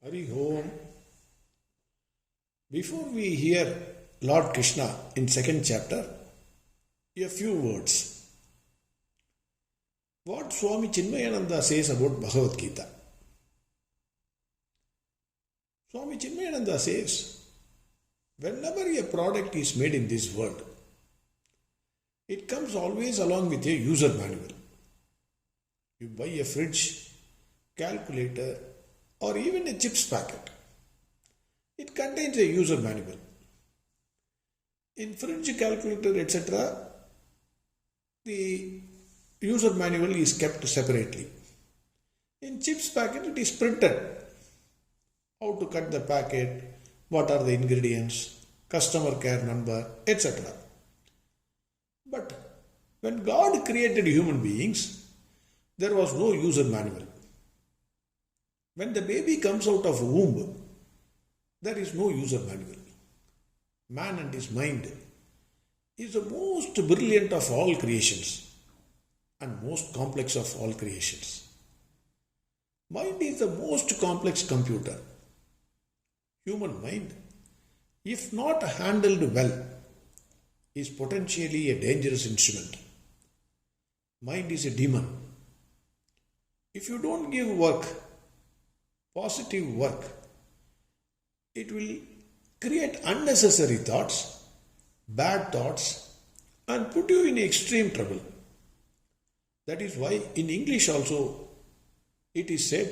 Hari Om. Before we hear Lord Krishna in second chapter, a few words. What Swami Chinmayananda says about Bhagavad Gita. Swami Chinmayananda says, whenever a product is made in this world, it comes always along with a user manual. You buy a fridge, calculator, or even a chips packet. It contains a user manual. In fridge, calculator, etc., the user manual is kept separately. In chips packet, it is printed. How to cut the packet, what are the ingredients, customer care number, etc. But when God created human beings, there was no user manual. When the baby comes out of womb, there is no user manual. Man and his mind is the most brilliant of all creations and most complex of all creations. Mind is the most complex computer. Human mind, if not handled well, is potentially a dangerous instrument. Mind is a demon. If you don't give work, positive work, it will create unnecessary thoughts, bad thoughts, and put you in extreme trouble. That is why in English also it is said,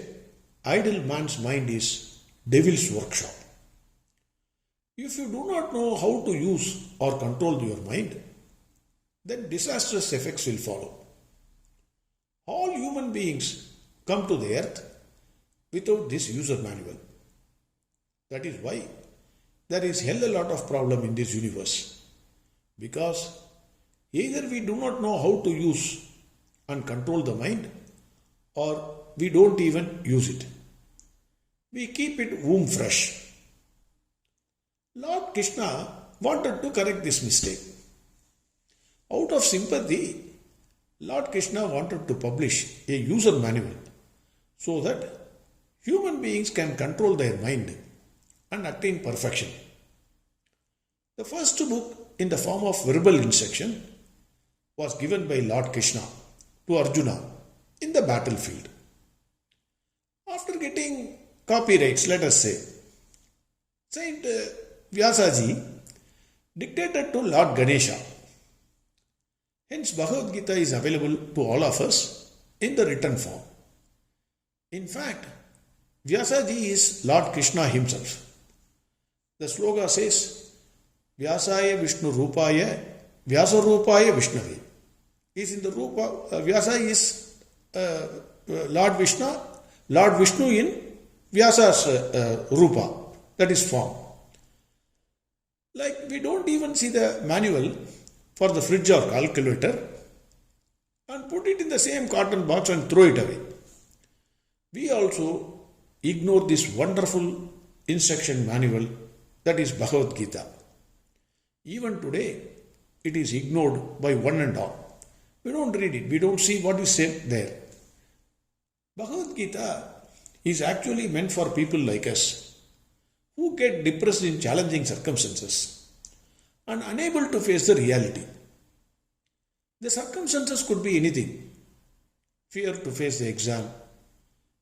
idle man's mind is devil's workshop. If you do not know how to use or control your mind, then disastrous effects will follow. All human beings come to the earth without this user manual. That is why there is hell a lot of problem in this universe. Because either we do not know how to use and control the mind, or we don't even use it. We keep it womb fresh. Lord Krishna wanted to correct this mistake. Out of sympathy, Lord Krishna wanted to publish a user manual so that human beings can control their mind and attain perfection. The first book in the form of verbal instruction was given by Lord Krishna to Arjuna in the battlefield. After getting copyrights, let us say, Saint Vyasaji dictated to Lord Ganesha. Hence, Bhagavad Gita is available to all of us in the written form. In fact, Vyasaji is Lord Krishna himself. The sloka says, Vyasaya Vishnu Rupaya Vyasa Rupaya Vishnave. Is in the Rupa, Vyasa is Lord Vishnu in Vyasa's Rupa, that is form. Like we don't even see the manual for the fridge or calculator and put it in the same carton box and throw it away. We also ignore this wonderful instruction manual that is Bhagavad Gita. Even today, it is ignored by one and all. We don't read it, we don't see what is said there. Bhagavad Gita is actually meant for people like us who get depressed in challenging circumstances and unable to face the reality. The circumstances could be anything. Fear to face the exam,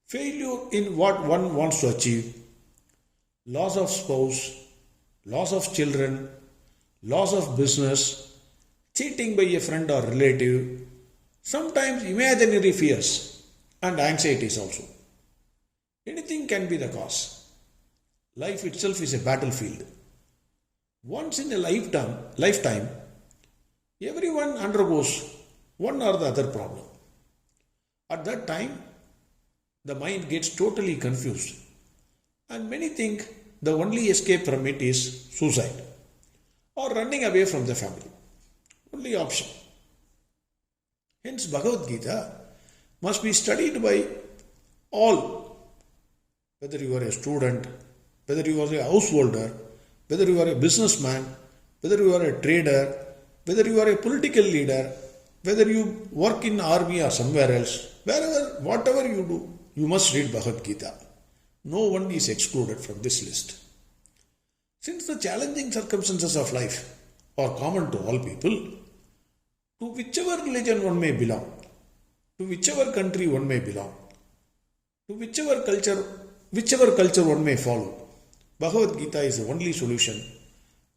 failure in what one wants to achieve, loss of spouse, loss of children, loss of business, cheating by a friend or relative, sometimes imaginary fears and anxieties also. Anything can be the cause. Life itself is a battlefield. Once in a lifetime, everyone undergoes one or the other problem. At that time, the mind gets totally confused and many think the only escape from it is suicide or running away from the family. Only option. Hence, Bhagavad Gita must be studied by all, whether you are a student, whether you are a householder, whether you are a businessman, whether you are a trader, whether you are a political leader, whether you work in army or somewhere else, wherever, whatever you do, you must read Bhagavad Gita. No one is excluded from this list. Since the challenging circumstances of life are common to all people, to whichever religion one may belong, to whichever country one may belong, to whichever culture one may follow, Bhagavad Gita is the only solution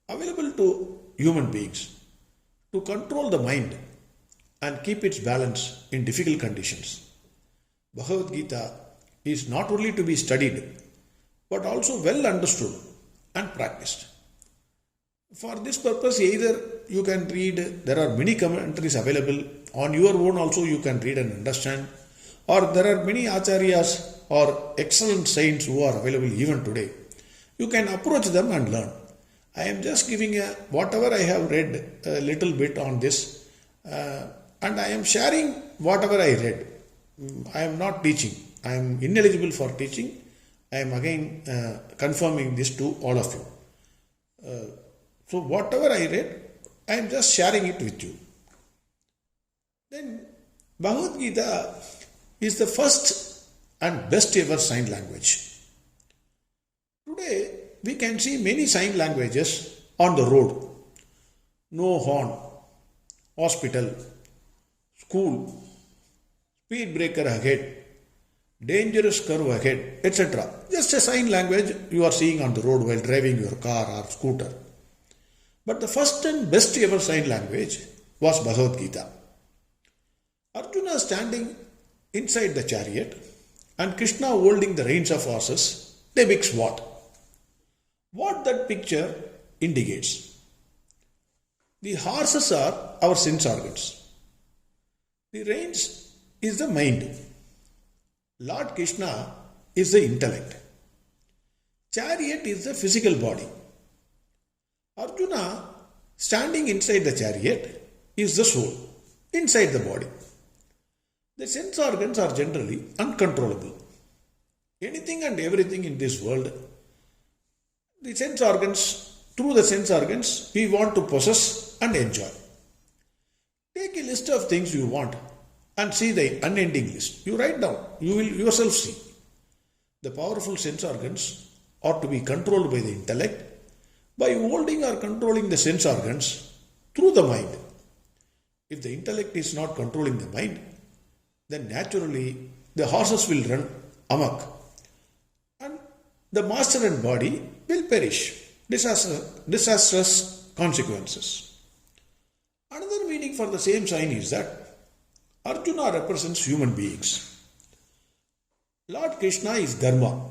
available to human beings to control the mind and keep its balance in difficult conditions. Bhagavad Gita is not only to be studied but also well understood and practiced. For this purpose, either you can read, there are many commentaries available, on your own also you can read and understand, or there are many acharyas or excellent saints who are available even today. You can approach them and learn. I am just giving whatever I have read a little bit on this, and I am sharing whatever I read. I am not teaching. I am ineligible for teaching. I am again confirming this to all of you. So whatever I read, I am just sharing it with you. Then Bhagavad Gita is the first and best ever sign language. Today we can see many sign languages on the road. No horn, hospital, school, speed breaker ahead, dangerous curve ahead, etc. Just a sign language you are seeing on the road while driving your car or scooter. But the first and best ever sign language was Bhagavad Gita. Arjuna standing inside the chariot and Krishna holding the reins of horses depicts what? What that picture indicates. The horses are our sense organs. The reins is the mind. Lord Krishna is the intellect. Chariot is the physical body. Arjuna, standing inside the chariot, is the soul, inside the body. The sense organs are generally uncontrollable. Anything and everything in this world, the sense organs, through the sense organs, we want to possess and enjoy. Take a list of things you want and see the unending list. You write down, you will yourself see. The powerful sense organs are to be controlled by the intellect by holding or controlling the sense organs through the mind. If the intellect is not controlling the mind, then naturally the horses will run amok and the master and body will perish. Disastrous consequences. Another meaning for the same sign is that Arjuna represents human beings. Lord Krishna is Dharma.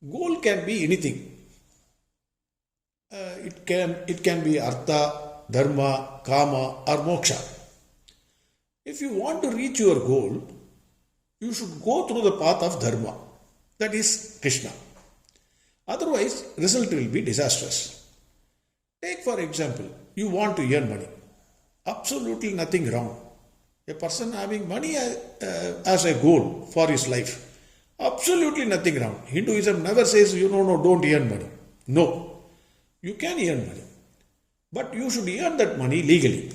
Goal can be anything. It can be Artha, Dharma, Kama or Moksha. If you want to reach your goal, you should go through the path of Dharma, that is Krishna. Otherwise, result will be disastrous. Take for example, you want to earn money. Absolutely nothing wrong. A person having money as a goal for his life, absolutely nothing wrong. Hinduism never says, don't earn money. No. You can earn money, but you should earn that money legally.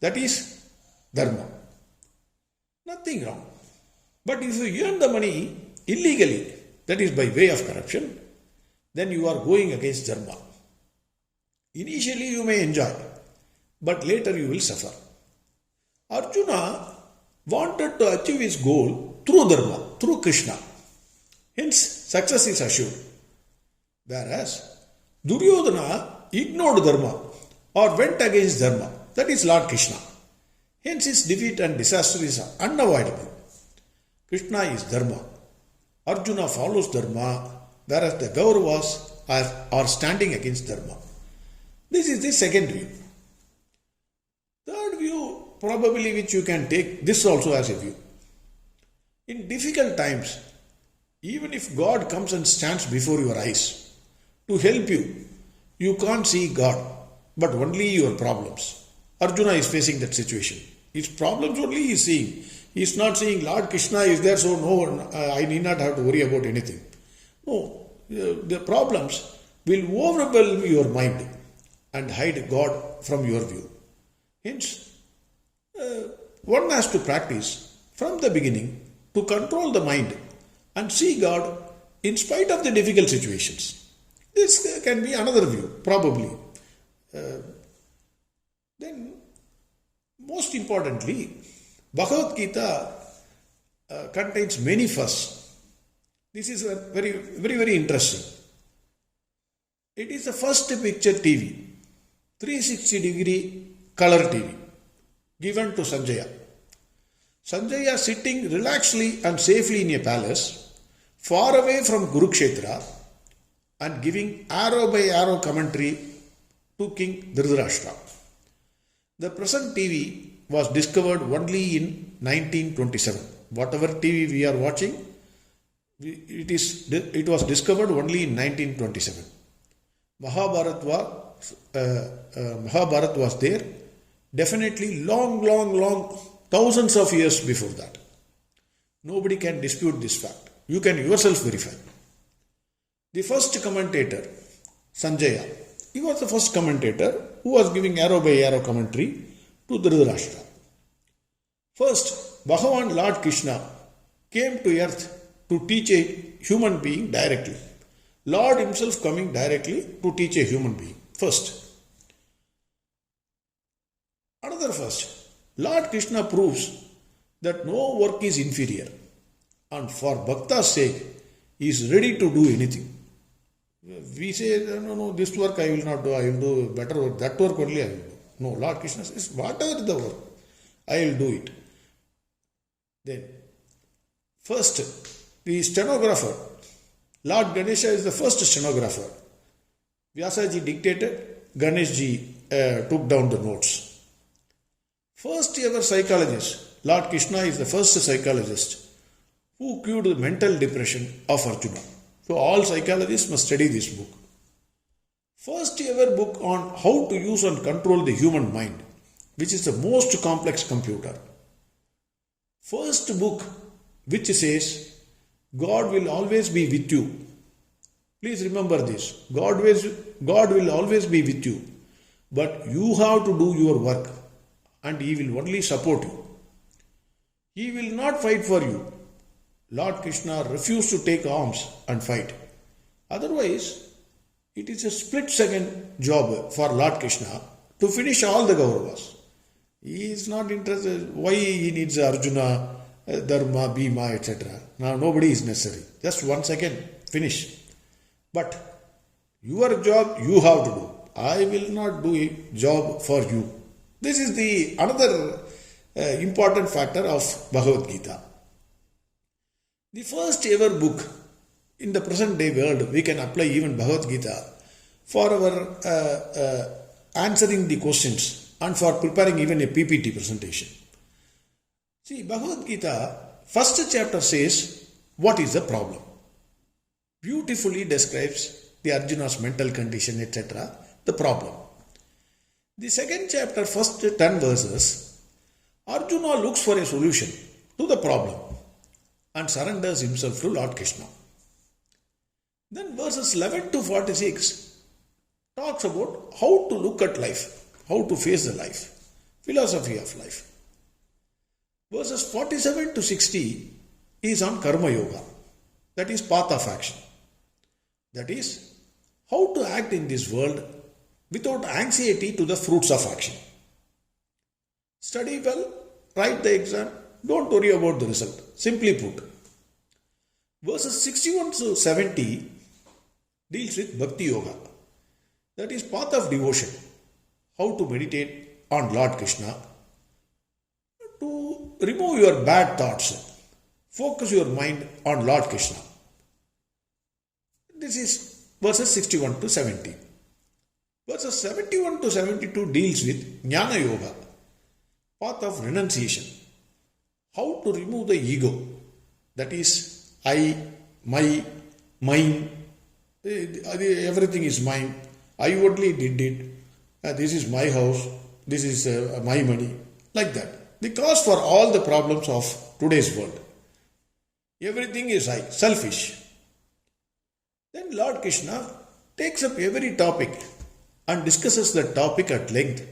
That is Dharma. Nothing wrong. But if you earn the money illegally, that is by way of corruption, then you are going against Dharma. Initially you may enjoy, but later you will suffer. Arjuna wanted to achieve his goal through Dharma, through Krishna. Hence, success is assured. Whereas, Duryodhana ignored Dharma or went against Dharma, that is Lord Krishna. Hence his defeat and disaster is unavoidable. Krishna is Dharma. Arjuna follows Dharma, whereas the Kauravas are standing against Dharma. This is the second view. Third view, probably which you can take this also as a view. In difficult times, even if God comes and stands before your eyes, to help you, you can't see God, but only your problems. Arjuna is facing that situation. His problems only he is seeing. He is not saying Lord Krishna is there, so no, I need not have to worry about anything. No, the problems will overwhelm your mind and hide God from your view. Hence, one has to practice from the beginning to control the mind and see God in spite of the difficult situations. This can be another view, probably. Then, most importantly, Bhagavad Gita contains many firsts. This is very, very, very interesting. It is the first picture TV, 360-degree color TV, given to Sanjaya. Sanjaya sitting relaxedly and safely in a palace, far away from Kurukshetra, and giving arrow by arrow commentary to King Dhritarashtra. The present TV was discovered only in 1927. Whatever TV we are watching, it was discovered only in 1927. Mahabharata was there, definitely long, thousands of years before that. Nobody can dispute this fact. You can yourself verify. The first commentator, Sanjaya, he was the first commentator who was giving arrow by arrow commentary to Dhritarashtra. First, Bhagavan Lord Krishna came to earth to teach a human being directly. Lord himself coming directly to teach a human being. First. Another first. Lord Krishna proves that no work is inferior, and for Bhakta's sake, he is ready to do anything. We say, no, this work I will not do, I will do better work, that work only I will do. No, Lord Krishna says, whatever the work, I will do it. Then, first, the stenographer, Lord Ganesha is the first stenographer. Vyasaji dictated, Ganeshji took down the notes. First ever psychologist, Lord Krishna is the first psychologist who cured the mental depression of Arjuna. So all psychologists must study this book. First ever book on how to use and control the human mind, which is the most complex computer. First book which says, God will always be with you. Please remember this. God will always be with you. But you have to do your work and He will only support you. He will not fight for you. Lord Krishna refused to take arms and fight. Otherwise, it is a split-second job for Lord Krishna to finish all the Kauravas. He is not interested why he needs Arjuna, Dharma, Bhima, etc. Now nobody is necessary. Just 1 second, finish. But your job you have to do. I will not do a job for you. This is the another important factor of Bhagavad Gita. The first ever book in the present day world, we can apply even Bhagavad Gita for our answering the questions and for preparing even a PPT presentation. See, Bhagavad Gita, first chapter says, what is the problem? Beautifully describes the Arjuna's mental condition, etc., the problem. The second chapter, first 10 verses, Arjuna looks for a solution to the problem and surrenders himself to Lord Krishna. Then verses 11 to 46 talks about how to look at life, how to face the life, philosophy of life. Verses 47 to 60 is on Karma Yoga, that is path of action. That is, how to act in this world without anxiety to the fruits of action. Study well, write the exam, don't worry about the result. Simply put, verses 61 to 70 deals with Bhakti Yoga, that is path of devotion, how to meditate on Lord Krishna, to remove your bad thoughts, focus your mind on Lord Krishna. This is verses 61 to 70. Verses 71 to 72 deals with Jnana Yoga, path of renunciation, how to remove the ego, that is I, my, mine, everything is mine, I only did it, this is my house, this is my money, like that. The cause for all the problems of today's world. Everything is I, selfish. Then Lord Krishna takes up every topic and discusses that topic at length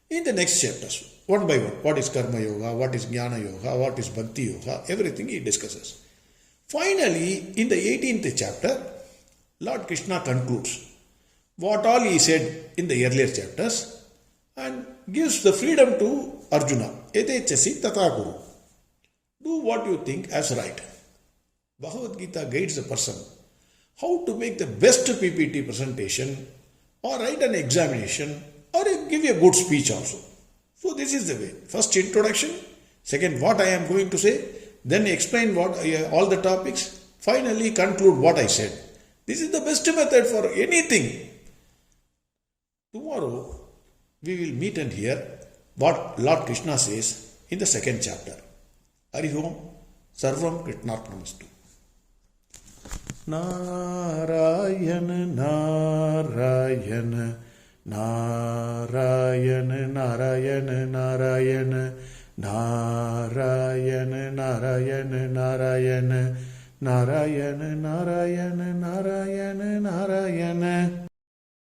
in the next chapters, one by one. What is Karma Yoga, what is Jnana Yoga, what is Bhakti Yoga, everything he discusses. Finally, in the 18th chapter, Lord Krishna concludes what all he said in the earlier chapters and gives the freedom to Arjuna. Yatechasi tata kuru. Do what you think as right. Bhagavad Gita guides a person how to make the best PPT presentation or write an examination or give a good speech also. So this is the way. First introduction, second what I am going to say, then explain what all the topics, finally conclude what I said. This is the best method for anything. Tomorrow we will meet and hear what Lord Krishna says in the second chapter. Hari Om, Sarvam Krishnarpanastu. Narayana, Narayana, Narayana, Narayana, Narayana, Narayana, Narayana, Narayana, Narayana, Narayana, Narayana, Narayana.